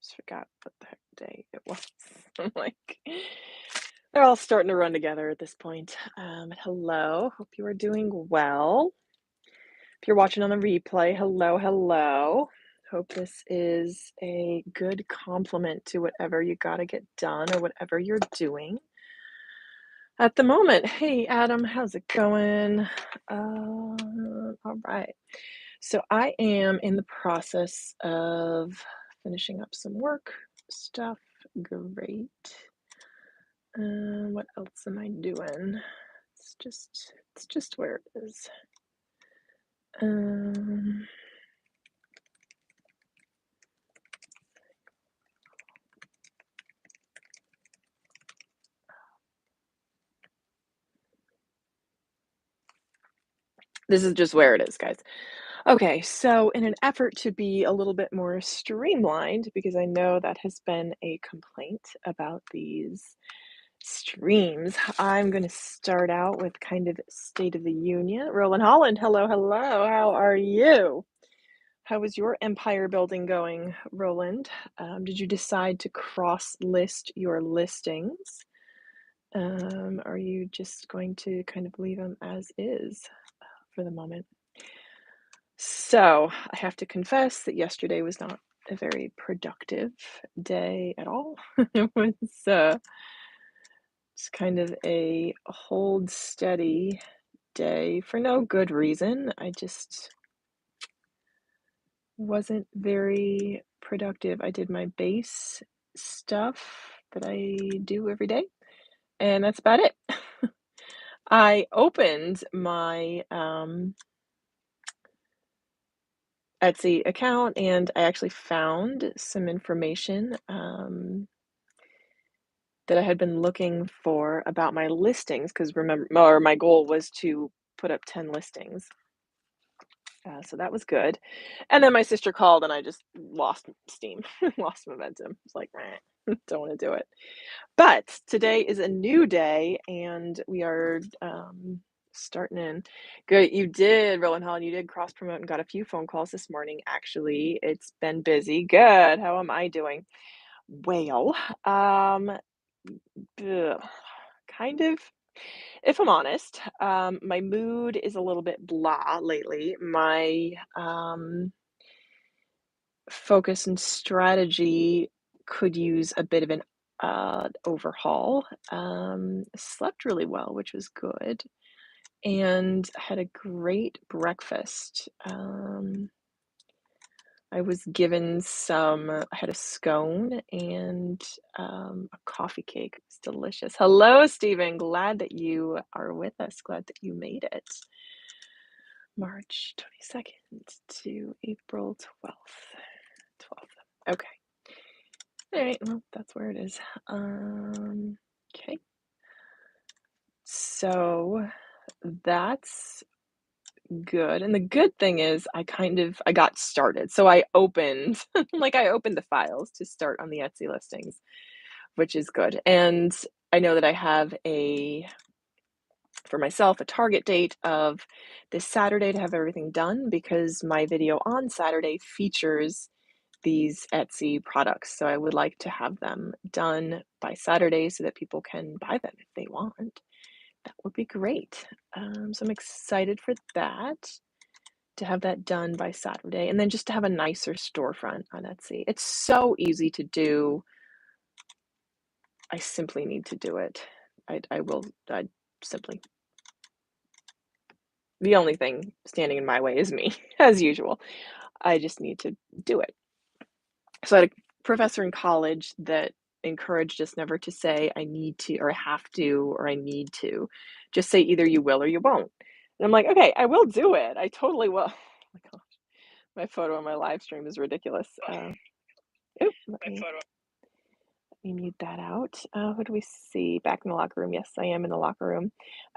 Just forgot what the heck day it was. I'm like, they're all starting to run together at this point. Hello, hope you are doing well. If you're watching on the replay, hello, hello. Hope this is a good complement to whatever you got to get done or whatever you're doing at the moment. Hey, Adam, how's it going? All right. So I am in the process of finishing up some work stuff. Great. What else am I doing? It's just where it is. This is just where it is, guys. Okay, so in an effort to be a little bit more streamlined, because I know that has been a complaint about these streams, I'm going to start out with kind of State of the Union. Roland Holland, hello, hello. How are you? How is your empire building going, Roland? Did you decide to cross-list your listings? Are you just going to kind of leave them as is for the moment? So I have to confess that yesterday was not a very productive day at all. It was just kind of a hold steady day for no good reason. I just wasn't very productive. I did my base stuff that I do every day, and that's about it. I opened my Etsy account and I actually found some information that I had been looking for about my listings, because my goal was to put up 10 listings. So that was good. And then my sister called and I just lost steam, lost momentum. It's like, don't want to do it. But today is a new day and we are starting in. Good. You did, Roland Holland, you did cross promote and got a few phone calls this morning. Actually, it's been busy. Good. How am I doing? Well, kind of. If I'm honest, my mood is a little bit blah lately. My focus and strategy could use a bit of an overhaul. Slept really well, which was good, and had a great breakfast. I was given I had a scone and a coffee cake. It was delicious. Hello, Stephen. Glad that you are with us. Glad that you made it. March 22nd to April 12th. Okay. All right. Well, that's where it is. Okay. So that's good. And the good thing is I got started. So I opened the files to start on the Etsy listings, which is good. And I know that I have for myself a target date of this Saturday to have everything done, because my video on Saturday features these Etsy products. So I would like to have them done by Saturday so that people can buy them if they want. That would be great. So I'm excited for that, to have that done by Saturday, and then just to have a nicer storefront on Etsy. It's so easy to do. I simply need to do it. I simply, the only thing standing in my way is me, as usual. I just need to do it. So I had a professor in college that encouraged us never to say I need to or I have to or I need to. Just say either you will or you won't. And I'm like, okay, I will do it. I totally will. Oh my gosh, my photo on my live stream is ridiculous. Let me mute that out. Who do we see? Back in the locker room. Yes, I am in the locker room.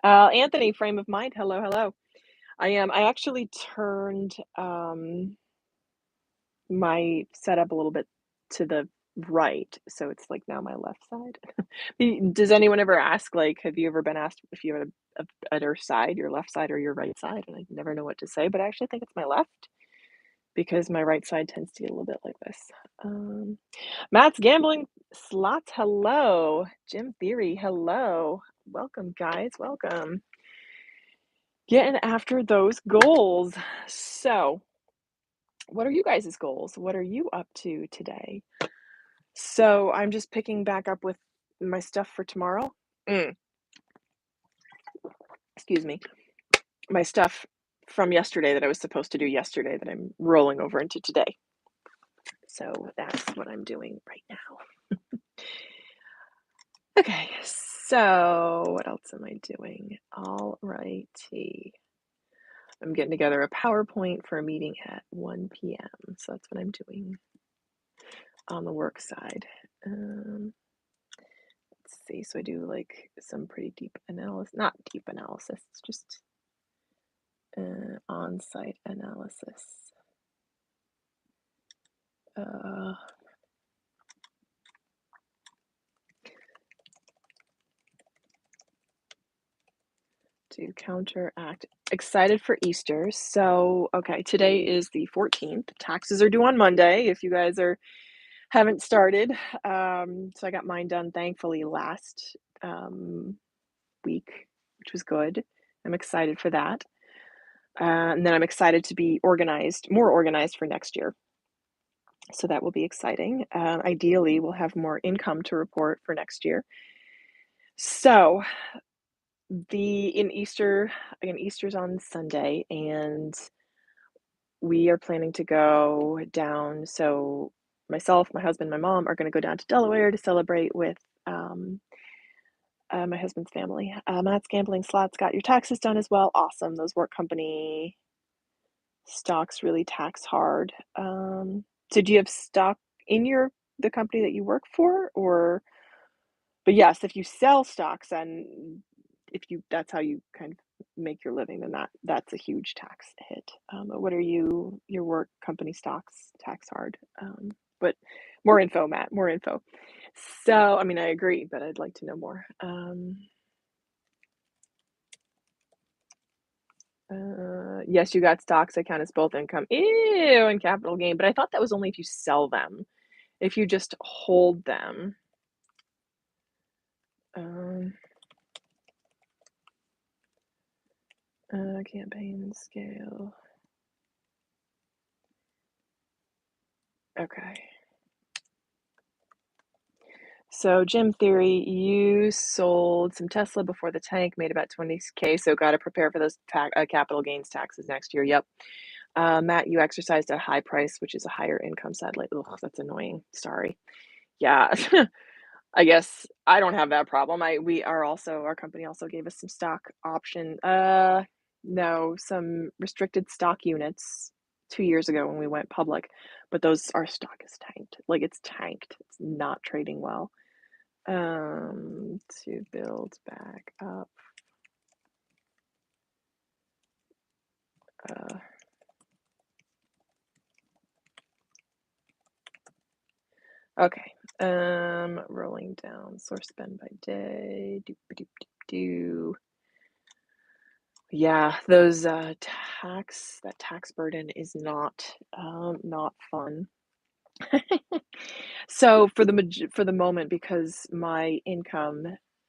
Anthony, frame of mind. Hello, hello. I am. I actually turned my setup a little bit to the right, so it's like now my left side. Does anyone ever ask, like, have you ever been asked if you have a better side, your left side or your right side? And I never know what to say, but I actually think it's my left. because my right side tends to get a little bit like this. Matt's Gambling Slots, hello. Jim Theory, hello. Welcome, guys, welcome. Getting after those goals. So, what are you guys' goals? What are you up to today? So, I'm just picking back up with my stuff for tomorrow. Excuse me. My stuff from yesterday that I was supposed to do yesterday that I'm rolling over into today. So, that's what I'm doing right now. Okay, so what else am I doing? All righty. I'm getting together a PowerPoint for a meeting at 1 p.m. So that's what I'm doing on the work side. Let's see. So I do like some pretty deep analysis, not deep analysis, it's just on-site analysis. To counteract. Excited for Easter. So, okay, today is the 14th. Taxes are due on Monday if you guys haven't started. So I got mine done thankfully last week, which was good. I'm excited for that. And then I'm excited to be more organized for next year. So that will be exciting. Ideally, we'll have more income to report for next year. So Easter's on Sunday, and we are planning to go down. So myself, my husband, my mom are going to go down to Delaware to celebrate with my husband's family. Matt's Gambling Slots got your taxes done as well. Awesome. Those work company stocks really tax hard. So do you have stock in the company that you work for, or? But yes, if you sell stocks and that's how you kind of make your living, then that's a huge tax hit. What are your work company stocks tax hard? But more info, Matt, more info. So, I mean, I agree, but I'd like to know more. Yes, you got stocks that count as both income. Ew, and capital gain. But I thought that was only if you sell them. If you just hold them. Campaign scale. Okay. So Jim Theory, you sold some Tesla before the tank, made about 20K, so got to prepare for those capital gains taxes next year. Yep. Matt, you exercised at a high price, which is a higher income, sadly. Ugh, that's annoying. Sorry. Yeah. I guess I don't have that problem. Our company also gave us some stock option. No, some restricted stock units 2 years ago when we went public, but our stock is tanked. Like, it's tanked. It's not trading well. To build back up. Okay. Rolling down source spend by day. Yeah, those that tax burden is not fun. So for the moment, because my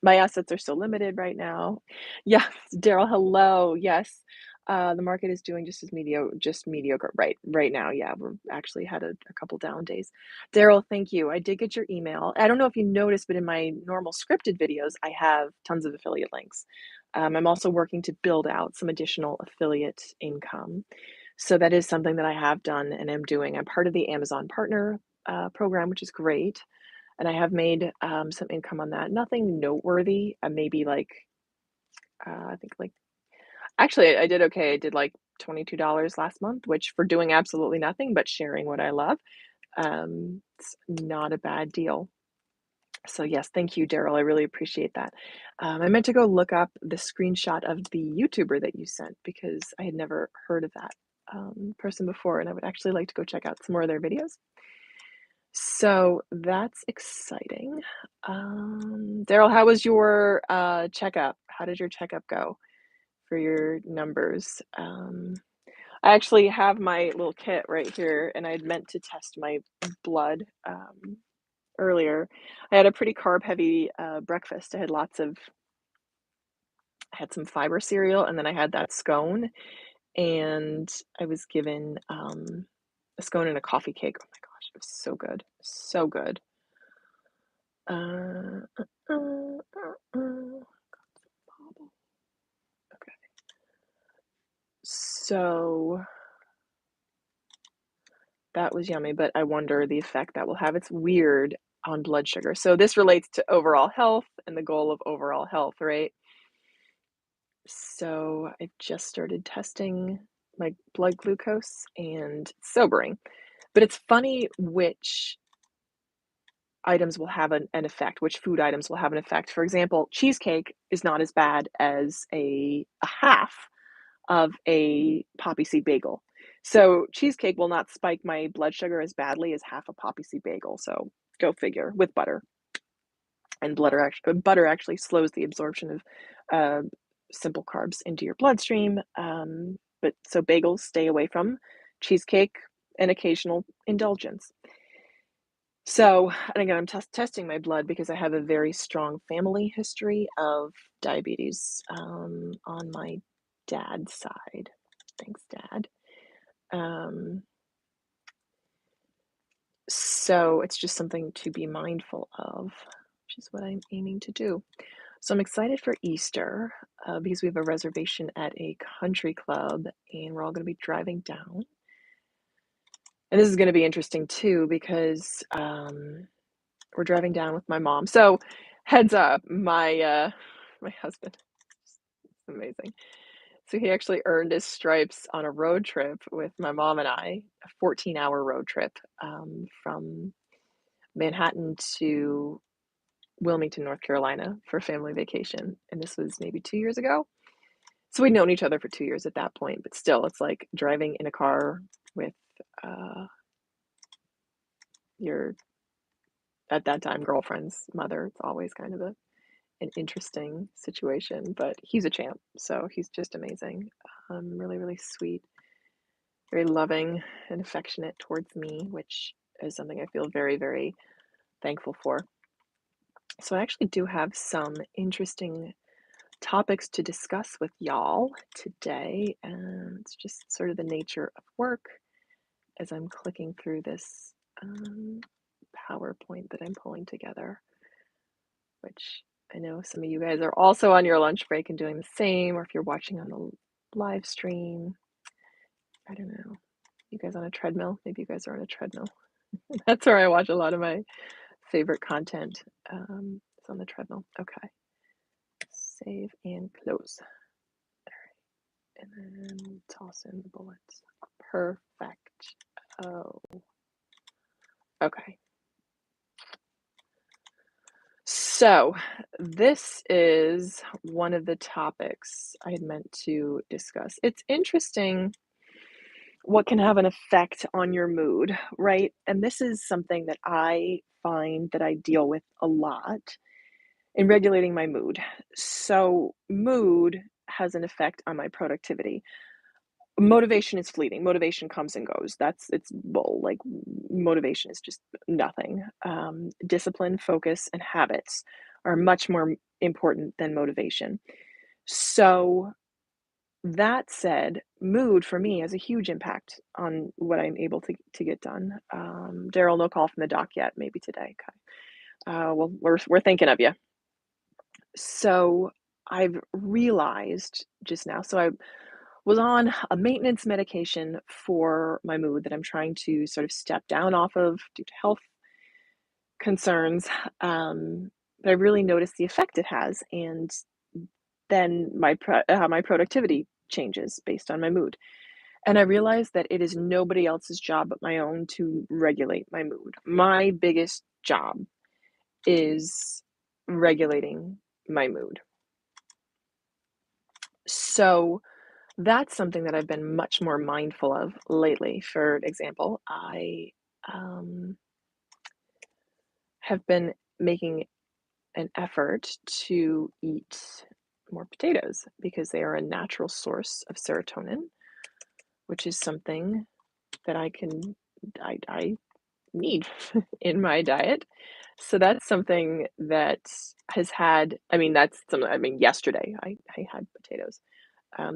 assets are still limited right now. Yeah, Daryl, hello. Yes. The market is doing just mediocre right now. Yeah, we're actually had a couple down days. Daryl, thank you. I did get your email. I don't know if you noticed, but in my normal scripted videos, I have tons of affiliate links. I'm also working to build out some additional affiliate income. So that is something that I have done and am doing. I'm part of the Amazon Partner program, which is great. And I have made some income on that. Nothing noteworthy. Maybe I think actually I did okay. I did like $22 last month, which for doing absolutely nothing but sharing what I love, it's not a bad deal. So yes, thank you, Daryl. I really appreciate that. I meant to go look up the screenshot of the YouTuber that you sent because I had never heard of that person before, and I would actually like to go check out some more of their videos. So that's exciting. Daryl, how was your checkup? How did your checkup go for your numbers? I actually have my little kit right here, and I'd meant to test my blood, earlier. I had a pretty carb-heavy, breakfast. I had some fiber cereal, and then I had that scone, and I was given, a scone and a coffee cake. Oh my gosh, it was so good, so good. Uh, uh, okay. So, that was yummy, but I wonder the effect that will have. It's weird on blood sugar. So this relates to overall health and the goal of overall health, right? So I just started testing my blood glucose and it's sobering. But it's funny which items will have an effect, which food items will have an effect. For example, cheesecake is not as bad as a half of a poppy seed bagel. So cheesecake will not spike my blood sugar as badly as half a poppy seed bagel. So go figure with butter. And butter actually slows the absorption of uh, simple carbs into your bloodstream. But so bagels stay away from, cheesecake an occasional indulgence. So, and again, I'm testing my blood because I have a very strong family history of diabetes on my dad's side. Thanks, Dad. Um, so it's just something to be mindful of, which is what I'm aiming to do. So I'm excited for Easter because we have a reservation at a country club and we're all going to be driving down. And this is going to be interesting too because we're driving down with my mom. So heads up, my husband, it's amazing. So he actually earned his stripes on a road trip with my mom and I, a 14-hour road trip from Manhattan to Wilmington, North Carolina for family vacation. And this was maybe 2 years ago. So we'd known each other for 2 years at that point, but still, it's like driving in a car with your, at that time, girlfriend's mother. It's always kind of an interesting situation, but he's a champ. So he's just amazing. Really, really sweet, very loving and affectionate towards me, which is something I feel very, very thankful for. So I actually do have some interesting topics to discuss with y'all today, and it's just sort of the nature of work as I'm clicking through this PowerPoint that I'm pulling together, which I know some of you guys are also on your lunch break and doing the same, or if you're watching on the live stream, I don't know, you guys on a treadmill? Maybe you guys are on a treadmill. That's where I watch a lot of my favorite content. It's on the treadmill. Okay. Save and close. And then toss in the bullets. Perfect. Oh, okay. So this is one of the topics I had meant to discuss. It's interesting what can have an effect on your mood, right? And this is something that I find that I deal with a lot in regulating my mood. So mood has an effect on my productivity. Motivation is fleeting. Motivation comes and goes. It's bull. Like motivation is just nothing. Discipline, focus, and habits are much more important than motivation. So that said, mood for me has a huge impact on what I'm able to get done. Daryl, no call from the doc yet. Maybe today. Okay. Well, we're thinking of you. So I've realized just now. So I was on a maintenance medication for my mood that I'm trying to sort of step down off of due to health concerns. But I really noticed the effect it has, and then how my productivity changes based on my mood. And I realized that it is nobody else's job but my own to regulate my mood. My biggest job is regulating my mood. So that's something that I've been much more mindful of lately. For example, I have been making an effort to eat more potatoes because they are a natural source of serotonin, which is something that I need in my diet. So that's something that has had I mean, that's something I mean, yesterday I had potatoes.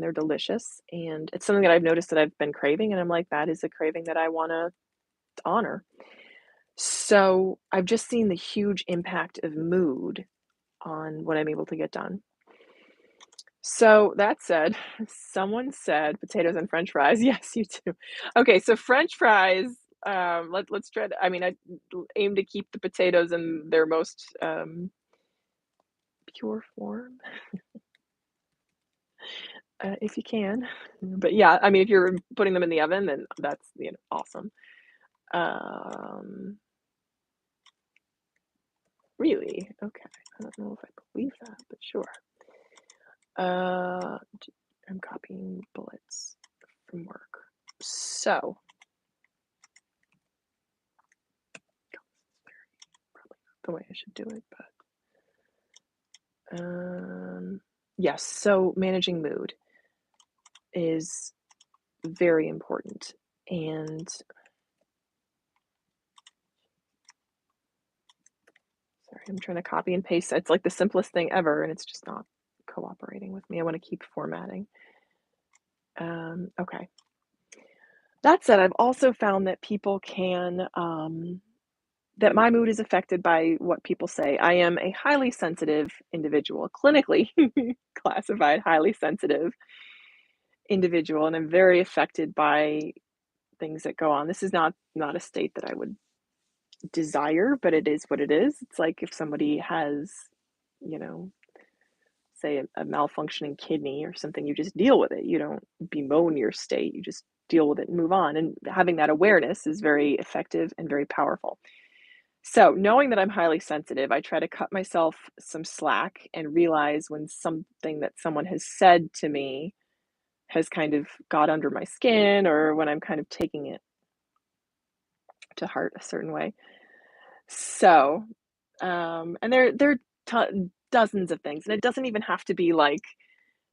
They're delicious, and it's something that I've noticed that I've been craving, and I'm like, "That is a craving that I wanna honor." So, I've just seen the huge impact of mood on what I'm able to get done. So, that said, someone said potatoes and french fries. Yes, you too. Okay, so french fries, let's try to I mean, I aim to keep the potatoes in their most, pure form, if you can. But, yeah, I mean, if you're putting them in the oven, then that's, awesome. Um, really? Okay. I don't know if I believe that, but sure. Uh, I'm copying bullets from work. So, probably not the way I should do it, but yes. So managing mood is very important, and sorry, I'm trying to copy and paste. It's like the simplest thing ever, and it's just not cooperating with me. I want to keep formatting. Okay. That said, I've also found that people can, that my mood is affected by what people say. I am a highly sensitive individual, clinically classified highly sensitive individual, and I'm very affected by things that go on. This is not a state that I would desire, but it is what it is. It's like if somebody has, you know, say a malfunctioning kidney or something, you just deal with it. You don't bemoan your state. You just deal with it and move on. And having that awareness is very effective and very powerful. So, knowing that I'm highly sensitive, I try to cut myself some slack and realize when something that someone has said to me has kind of got under my skin or when I'm kind of taking it to heart a certain way. So, and there are dozens of things, and it doesn't even have to be like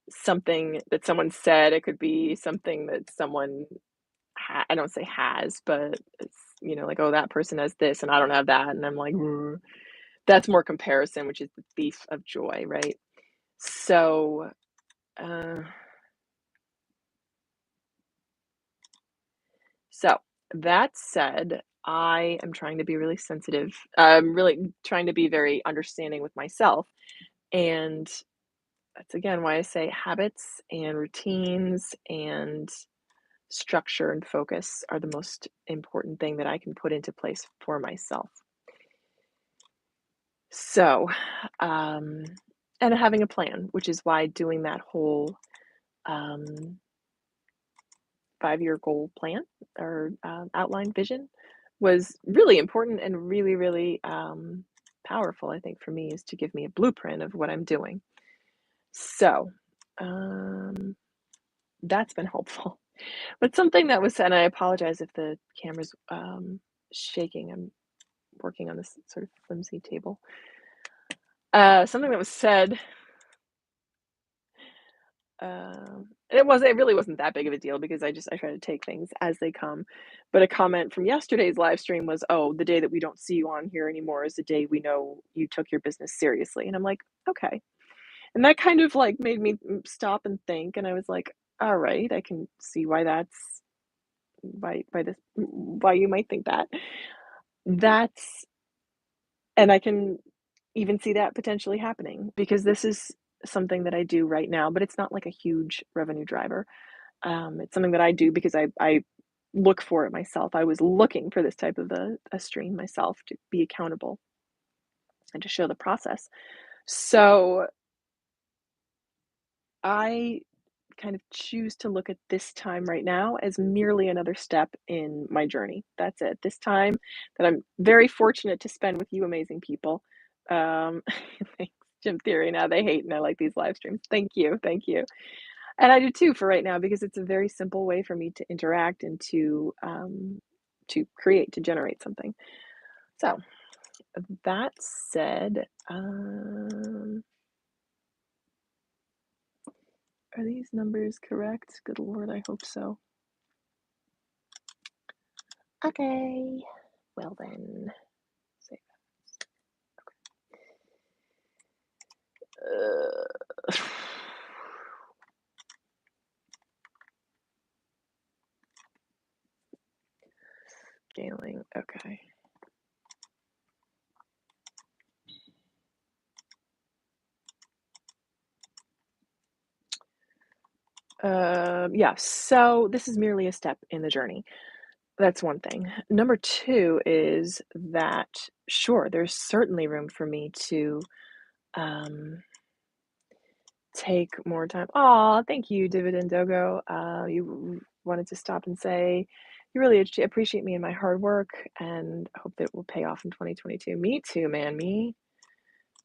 something that someone said. It could be something that someone I don't say has, but it's like, oh, that person has this, and I don't have that, and I'm like, "Ugh." That's more comparison, which is the thief of joy, right? So, uh, so that said, I am trying to be really sensitive. I'm really trying to be very understanding with myself. And that's again why I say habits and routines and structure and focus are the most important thing that I can put into place for myself. So, um, and having a plan, which is why doing that whole um, 5-year goal plan or outline vision was really important and really, really powerful, I think, for me is to give me a blueprint of what I'm doing. So um, that's been helpful. But something that was said, and I apologize if the camera's shaking. I'm working on this sort of flimsy table. Something that was said it really wasn't that big of a deal because I try to take things as they come. But a comment from yesterday's live stream was, "Oh, the day that we don't see you on here anymore is the day we know you took your business seriously." And I'm like, "Okay." And that kind of like made me stop and think. And I was like, "All right, I can see why that's why you might think that." That's and I can even see that potentially happening because this is something that I do right now, but it's not like a huge revenue driver. It's something that I do because I look for it myself. I was looking for this type of a stream myself to be accountable and to show the process. So I kind of choose to look at this time right now as merely another step in my journey. That's it. This time that I'm very fortunate to spend with you amazing people. Um, thanks, Jim Theory. Now they hate and I like these live streams. Thank you. Thank you. And I do too for right now because it's a very simple way for me to interact and to create, to generate something. So that said, are these numbers correct? Good Lord, I hope so. Okay. Well then. Save that. Scaling. Okay. Yeah, so this is merely a step in the journey. That's one thing. Number 2 is that, sure, there's certainly room for me to, um, take more time. Aw, thank you, Dividend Dogo. You wanted to stop and say you really appreciate me and my hard work, and hope that it will pay off in 2022. Me too, man, me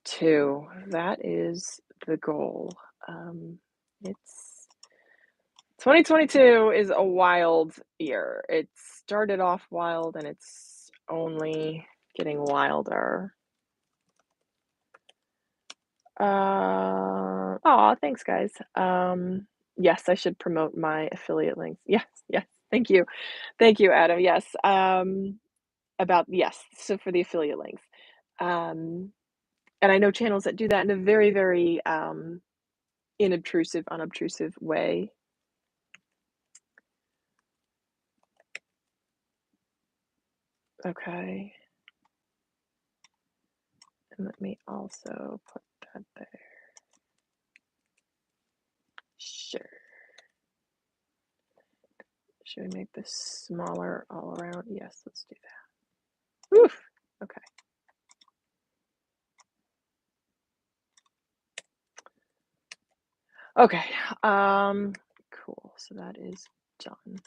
too. That is the goal. It's 2022 is a wild year. It started off wild and it's only getting wilder. Aw, thanks, guys. Yes, I should promote my affiliate links. Yes, yes. Thank you. Thank you, Adam. Yes. Yes, so for the affiliate links. Um, and I know channels that do that in a very, very inobtrusive, unobtrusive way. Okay. And let me also put that there. Sure. Should we make this smaller all around? Yes, let's do that. Oof. Okay. Okay. Cool. So that is done.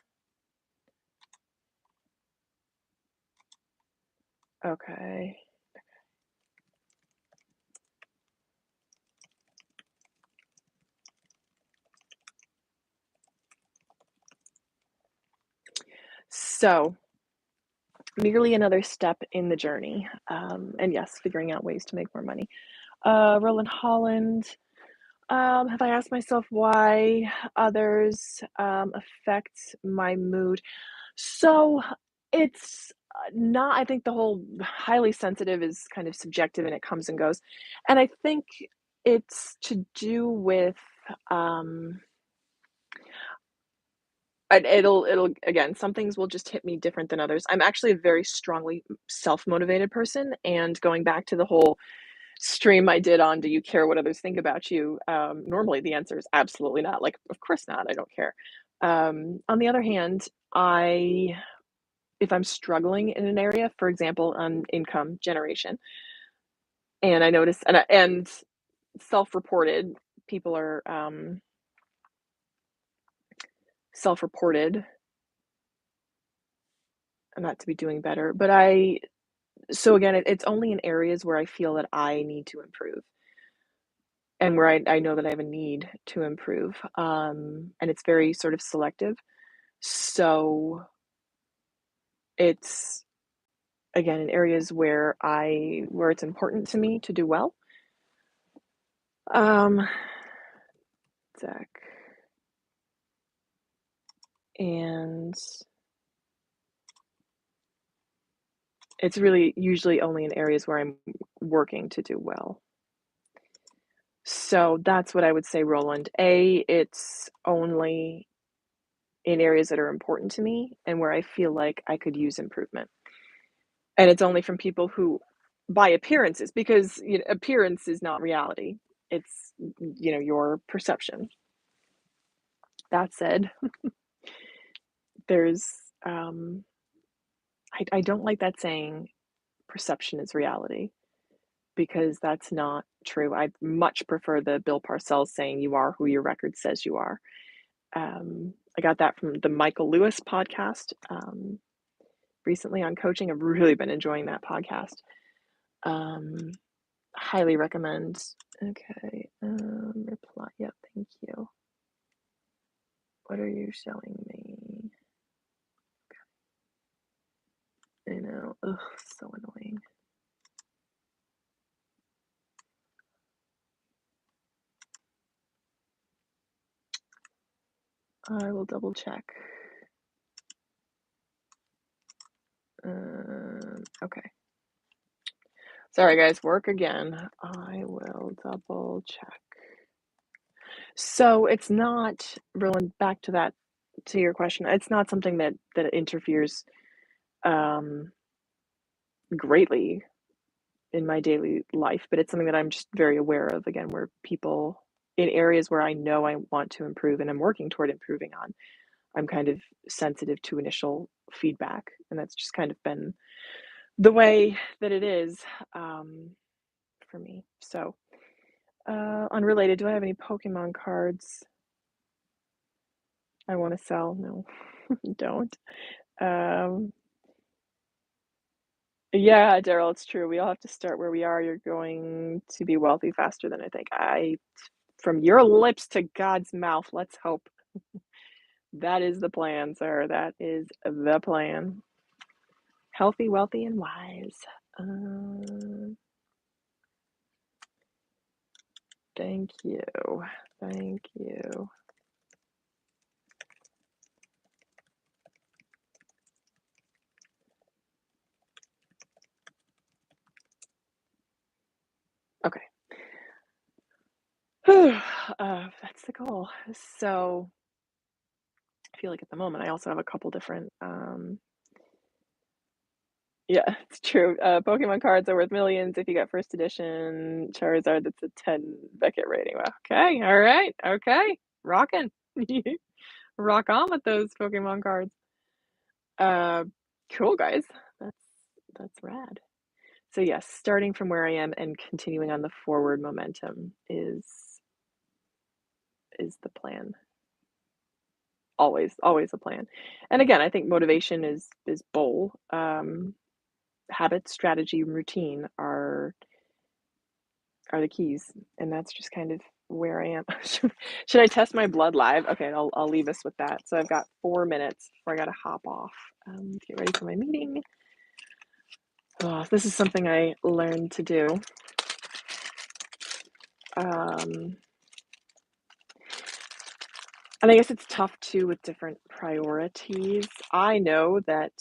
Okay. So merely another step in the journey. And yes, figuring out ways to make more money. Roland Holland. Have I asked myself why others affect my mood? So it's not, I think the whole highly sensitive is kind of subjective and it comes and goes. And I think it's to do with, um, it'll again, some things will just hit me different than others. I'm actually a very strongly self-motivated person. And going back to the whole stream I did on do you care what others think about you? Normally the answer is absolutely not. Like, of course not. I don't care. On the other hand, if I'm struggling in an area, for example, on income generation, and I notice, and self-reported, people are self-reported, not to be doing better, but so again, it's only in areas where I feel that I need to improve and where I know that I have a need to improve. And it's very sort of selective. So it's again in areas where it's important to me to do well. Um, Zach. And it's really usually only in areas where I'm working to do well. So that's what I would say, Roland. It's only in areas that are important to me and where I feel like I could use improvement. And it's only from people who, by appearances, because appearance is not reality. It's your perception. That said, there's I don't like that saying perception is reality, because that's not true. I much prefer the Bill Parcells saying you are who your record says you are. I got that from the Michael Lewis podcast recently on coaching. I've really been enjoying that podcast. Highly recommend. Okay, reply. Yep, thank you. What are you showing me? I know. Ugh, so annoying. I will double check. Okay. Sorry, guys, work again. I will double check. So it's not rolling back to that to your question. It's not something that interferes um, greatly in my daily life, but it's something that I'm just very aware of. Again, where people in areas where I know I want to improve and I'm working toward improving on, I'm kind of sensitive to initial feedback, and that's just kind of been the way that it is for me. So, unrelated, do I have any Pokemon cards I want to sell? No, don't. Um, yeah, Daryl, it's true. We all have to start where we are. You're going to be wealthy faster than I think. From your lips to God's mouth, let's hope. That is the plan, sir. That is the plan. Healthy, wealthy, and wise. Thank you. Thank you. Okay. That's the goal. So I feel like at the moment I also have a couple different yeah, it's true. Pokemon cards are worth millions if you got first edition Charizard that's a 10 Beckett rating. Wow. Okay, all right, okay. Rocking. Rock on with those Pokemon cards. Uh, cool guys. That's that's rad. So yes, starting from where I am and continuing on the forward momentum is the plan. Always a plan. And again, I think motivation is bowl. Habit, strategy, and routine are the keys, and that's just kind of where I am. Should I test my blood live? Okay, I'll leave us with that. So I've got 4 minutes before I gotta hop off. Get ready for my meeting. Oh, this is something I learned to do. And I guess it's tough too with different priorities. I know that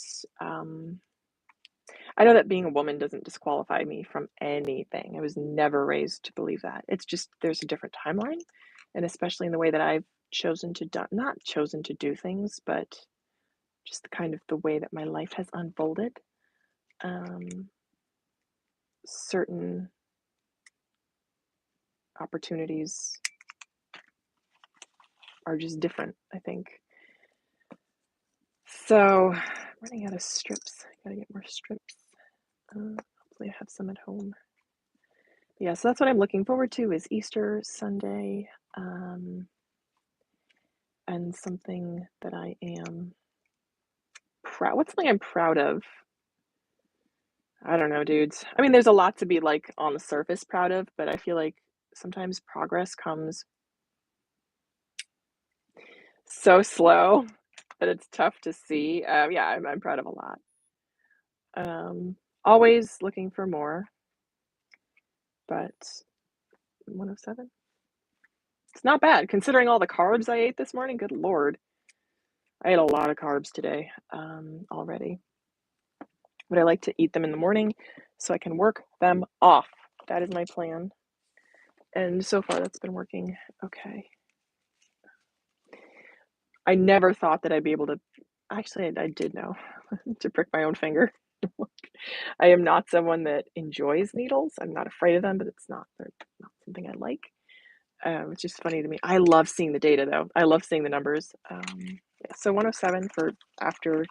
being a woman doesn't disqualify me from anything. I was never raised to believe that. It's just there's a different timeline, and especially in the way that I've chosen to do, not chosen to do things, but just kind of the way that my life has unfolded. Certain opportunities are just different, I think. So, running out of strips. Gotta get more strips. Hopefully I have some at home. Yeah, so that's what I'm looking forward to is Easter Sunday, and something that I am proud. What's something I'm proud of? I don't know, dudes. I mean, there's a lot to be like on the surface proud of, but I feel like sometimes progress comes so slow that it's tough to see. Yeah, I'm proud of a lot. Always looking for more, but 107. It's not bad considering all the carbs I ate this morning. Good Lord. I ate a lot of carbs today already. But I like to eat them in the morning so I can work them off. That is my plan. And so far that's been working okay. I never thought that I'd be able to actually I did know to prick my own finger. I am not someone that enjoys needles. I'm not afraid of them, but they're not something I like. It's just funny to me. I love seeing the data though. I love seeing the numbers. Yeah, so 107 for after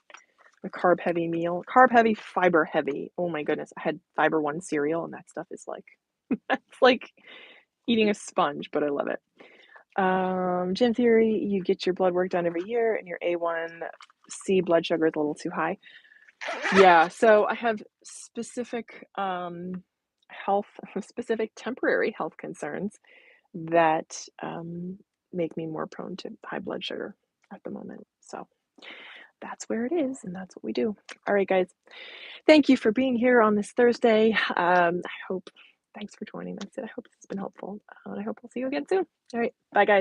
a carb heavy meal. Carb heavy, fiber heavy. Oh my goodness. I had Fiber One cereal and that stuff is like it's like eating a sponge, but I love it. Gym theory, you get your blood work done every year and your A1C blood sugar is a little too high. Yeah, so I have specific health, specific temporary health concerns that make me more prone to high blood sugar at the moment. So that's where it is, and that's what we do. All right, guys. Thank you for being here on this Thursday. Thanks for joining. That's it. I hope this has been helpful. And I hope I'll see you again soon. All right. Bye, guys.